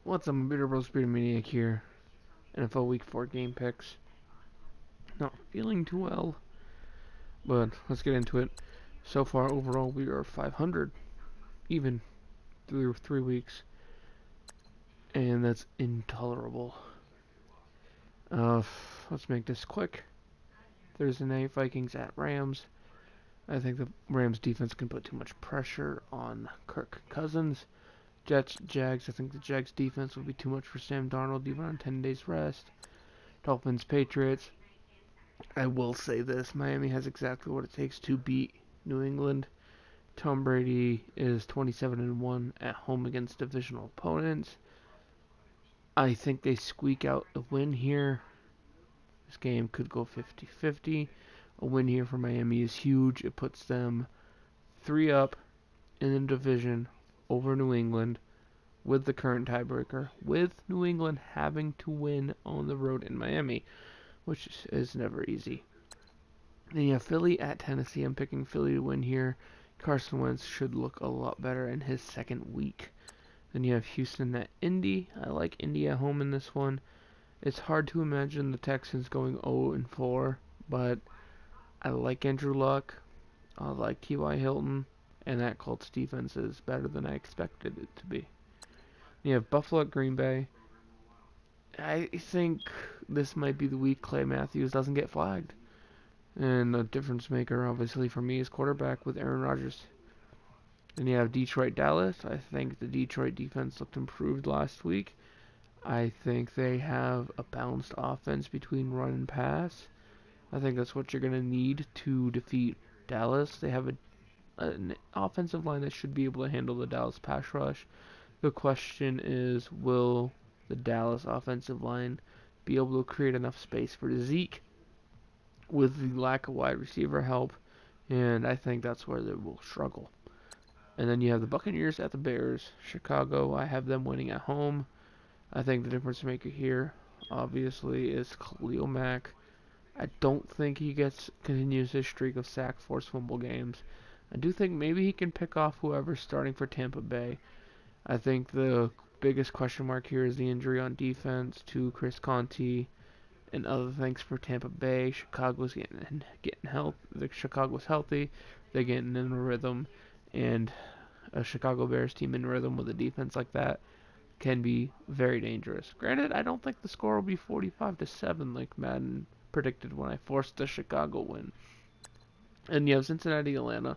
What's up, Bitter Bros Speed Maniac here. NFL Week 4 game picks. Not feeling too well, but let's get into it. So far, overall, we are 500, even through 3 weeks, and that's intolerable. Uh, let's make this quick. Thursday night, Vikings at Rams. I think the Rams defense can put too much pressure on Kirk Cousins. Jets, Jags. I think the Jags defense will be too much for Sam Darnold, even on 10 days rest. Dolphins, Patriots. I will say this, Miami has exactly what it takes to beat New England. Tom Brady is 27-1 at home against divisional opponents. I think they squeak out a win here. This game could go 50-50. A win here for Miami is huge. It puts them 3 up in the division over New England with the current tiebreaker, with New England having to win on the road in Miami, which is never easy. Then you have Philly at Tennessee. I'm picking Philly to win here. Carson Wentz should look a lot better in his second week. Then you have Houston at Indy. I like Indy at home in this one. It's hard to imagine the Texans going 0-4, but I like Andrew Luck. I like T.Y. Hilton, and that Colts defense is better than I expected it to be. Then you have Buffalo at Green Bay. I think this might be the week Clay Matthews doesn't get flagged. And the difference maker, obviously, for me is quarterback with Aaron Rodgers. Then you have Detroit, Dallas. I think the Detroit defense looked improved last week. I think they have a balanced offense between run and pass. I think that's what you're going to need to defeat Dallas. They have an offensive line that should be able to handle the Dallas pass rush. The question is, will the Dallas offensive line be able to create enough space for Zeke with the lack of wide receiver help? And I think that's where they will struggle. And then you have the Buccaneers at the Bears. Chicago, I have them winning at home. I think the difference maker here, obviously, is Khalil Mack. I don't think he continues his streak of sack, forced fumble games. I do think maybe he can pick off whoever's starting for Tampa Bay. I think the biggest question mark here is the injury on defense to Chris Conte and other things for Tampa Bay. Chicago's getting help. Chicago's healthy. They're getting in a rhythm, and a Chicago Bears team in rhythm with a defense like that can be very dangerous. Granted, I don't think the score will be 45-7 like Madden predicted when I forced the Chicago win. And you have Cincinnati, Atlanta.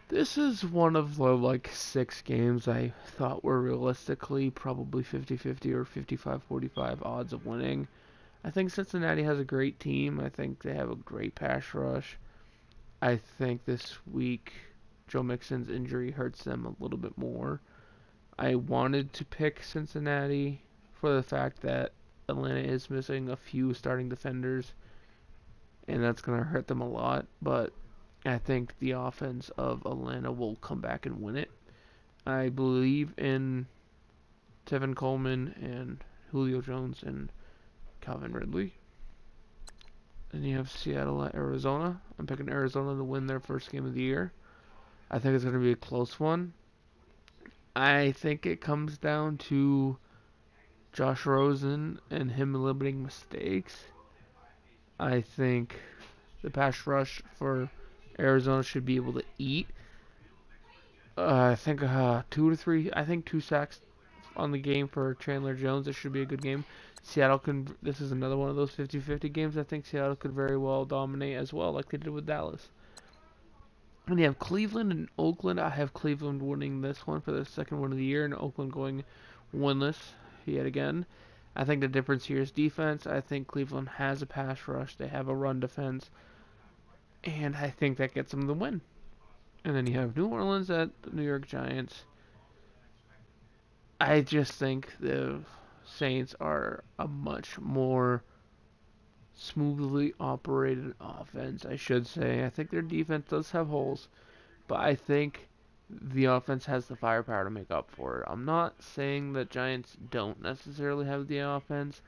This is one of the 6 games I thought were realistically probably 50-50 or 55-45 odds of winning. I think Cincinnati has a great team. I think they have a great pass rush. I think this week Joe Mixon's injury hurts them a little bit more. I wanted to pick Cincinnati for the fact that Atlanta is missing a few starting defenders, and that's going to hurt them a lot, but I think the offense of Atlanta will come back and win it. I believe in Tevin Coleman and Julio Jones and Calvin Ridley. Then you have Seattle at Arizona. I'm picking Arizona to win their first game of the year. I think it's going to be a close one. I think it comes down to Josh Rosen and him limiting mistakes. I think the pass rush for Arizona should be able to eat. I think 2 to 3. I think 2 sacks on the game for Chandler Jones. This should be a good game. Seattle can. This is another one of those 50-50 games. I think Seattle could very well dominate as well, like they did with Dallas. And you have Cleveland and Oakland. I have Cleveland winning this one for the second one of the year, and Oakland going winless yet again. I think the difference here is defense. I think Cleveland has a pass rush. They have a run defense. And I think that gets them the win. And then you have New Orleans at the New York Giants. I just think the Saints are a much more smoothly operated offense, I should say. I think their defense does have holes, but I think the offense has the firepower to make up for it. I'm not saying that Giants don't necessarily have the offense.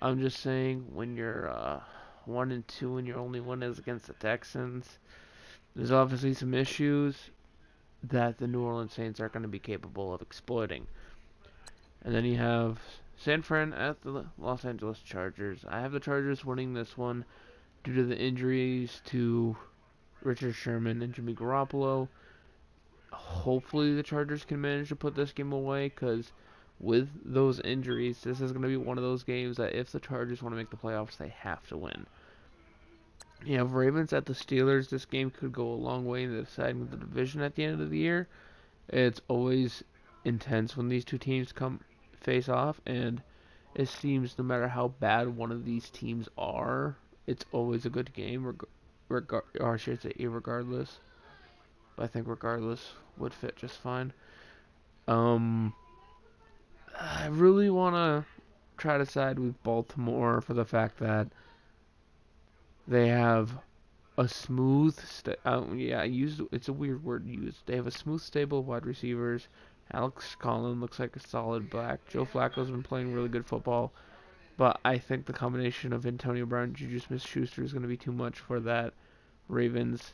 I'm just saying when you're 1-2 and your only win is against the Texans, there's obviously some issues that the New Orleans Saints are going to be capable of exploiting. And then you have San Fran at the Los Angeles Chargers. I have the Chargers winning this one due to the injuries to Richard Sherman and Jimmy Garoppolo. Hopefully the Chargers can manage to put this game away, because with those injuries, this is going to be one of those games that if the Chargers want to make the playoffs, they have to win. You have Ravens at the Steelers. This game could go a long way in deciding the division at the end of the year. It's always intense when these two teams come face off, and it seems no matter how bad one of these teams are, it's always a good game, or I should say regardless. But I think regardless would fit just fine. I really want to try to side with Baltimore for the fact that they have a smooth, it's a weird word to use. They have a smooth stable of wide receivers. Alex Collins looks like a solid back. Joe Flacco's been playing really good football, but I think the combination of Antonio Brown and Juju Smith-Schuster is going to be too much for that Ravens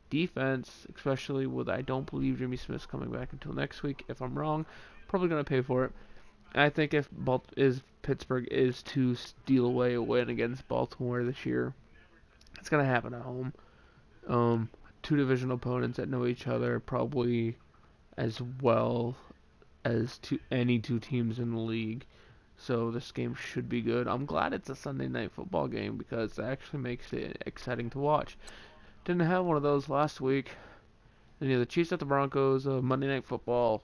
defense, especially with I don't believe Jimmy Smith's coming back until next week. If I'm wrong, probably going to pay for it. I think if Pittsburgh is to steal away a win against Baltimore this year, it's going to happen at home. Two divisional opponents that know each other probably as well as any two teams in the league. So this game should be good. I'm glad it's a Sunday night football game because it actually makes it exciting to watch. Didn't have one of those last week. Then you have the Chiefs at the Broncos, Monday Night Football.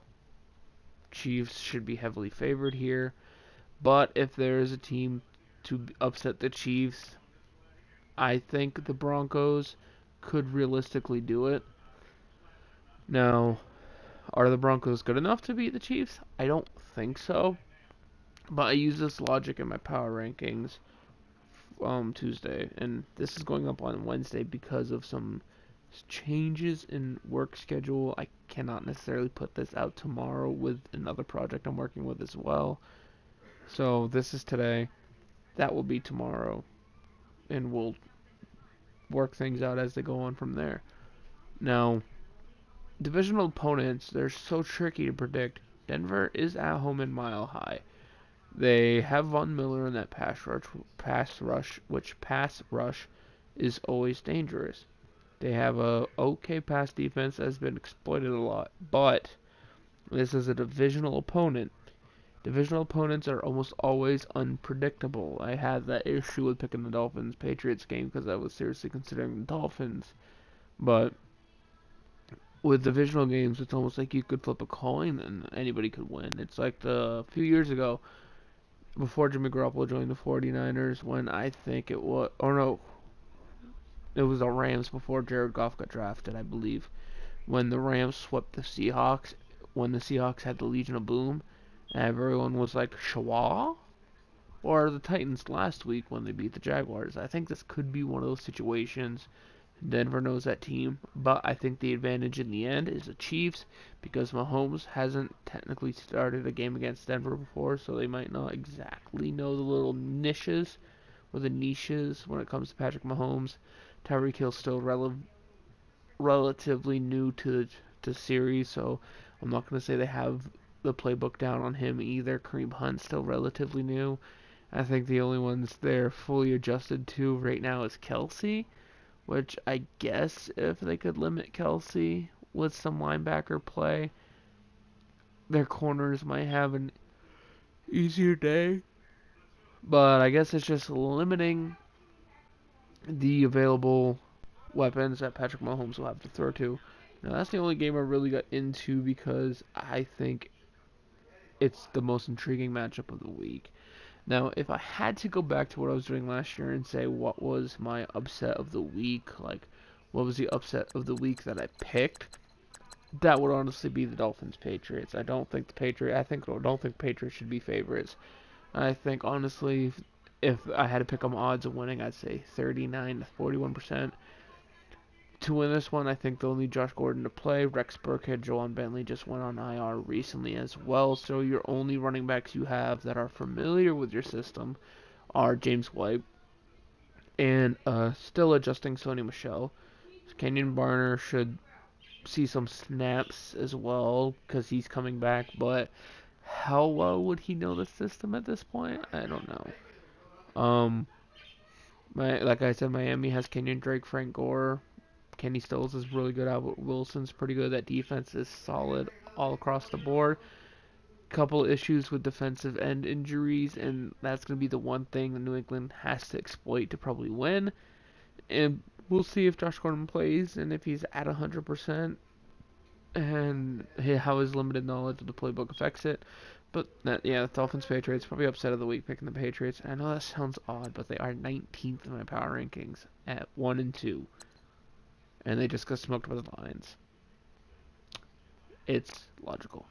Chiefs should be heavily favored here. But if there is a team to upset the Chiefs, I think the Broncos could realistically do it. Now, are the Broncos good enough to beat the Chiefs? I don't think so. But I use this logic in my power rankings Tuesday, and this is going up on Wednesday because of some changes in work schedule. I cannot necessarily put this out tomorrow with another project I'm working with as well. So this is today. That will be tomorrow, and we'll work things out as they go on from there. Now, divisional opponents, they're so tricky to predict. Denver is at home in Mile High. They have Von Miller in that pass rush, which pass rush is always dangerous. They have a okay pass defense that has been exploited a lot, but this is a divisional opponent. Divisional opponents are almost always unpredictable. I had that issue with picking the Dolphins-Patriots game because I was seriously considering the Dolphins, but with divisional games, it's almost like you could flip a coin and anybody could win. It's like a few years ago, before Jimmy Garoppolo joined the 49ers, when I think it was, it was the Rams before Jared Goff got drafted, I believe, when the Rams swept the Seahawks, when the Seahawks had the Legion of Boom, and everyone was like, Shaw? Or the Titans last week when they beat the Jaguars. I think this could be one of those situations. Denver knows that team, but I think the advantage in the end is the Chiefs because Mahomes hasn't technically started a game against Denver before, so they might not exactly know the little niches or the niches when it comes to Patrick Mahomes. Tyreek Hill's still relatively new to the series, so I'm not going to say they have the playbook down on him either. Kareem Hunt's still relatively new. I think the only ones they're fully adjusted to right now is Kelsey, which I guess if they could limit Kelsey with some linebacker play, their corners might have an easier day. But I guess it's just limiting the available weapons that Patrick Mahomes will have to throw to. Now, that's the only game I really got into because I think it's the most intriguing matchup of the week. Now, if I had to go back to what I was doing last year and say what was my upset of the week, like what was the upset of the week that I picked, that would honestly be the Dolphins-Patriots. I don't think Patriots should be favorites. I think honestly, if I had to pick them odds of winning, I'd say 39 to 41%. To win this one, I think they'll need Josh Gordon to play. Rex Burkhead, Joanne Bentley just went on IR recently as well, so your only running backs you have that are familiar with your system are James White and still adjusting Sony Michel. Kenyon Barner should see some snaps as well because he's coming back, but how well would he know the system at this point? I don't know. Like I said, Miami has Kenyon Drake, Frank Gore. Kenny Stills is really good. Albert Wilson's pretty good. That defense is solid all across the board. Couple issues with defensive end injuries, and that's going to be the one thing that New England has to exploit to probably win. And we'll see if Josh Gordon plays and if he's at 100% and how his limited knowledge of the playbook affects it. But yeah, Dolphins Patriots probably upset of the week picking the Patriots. I know that sounds odd, but they are 19th in my power rankings at 1-2, and they just got smoked by the Lions. It's logical.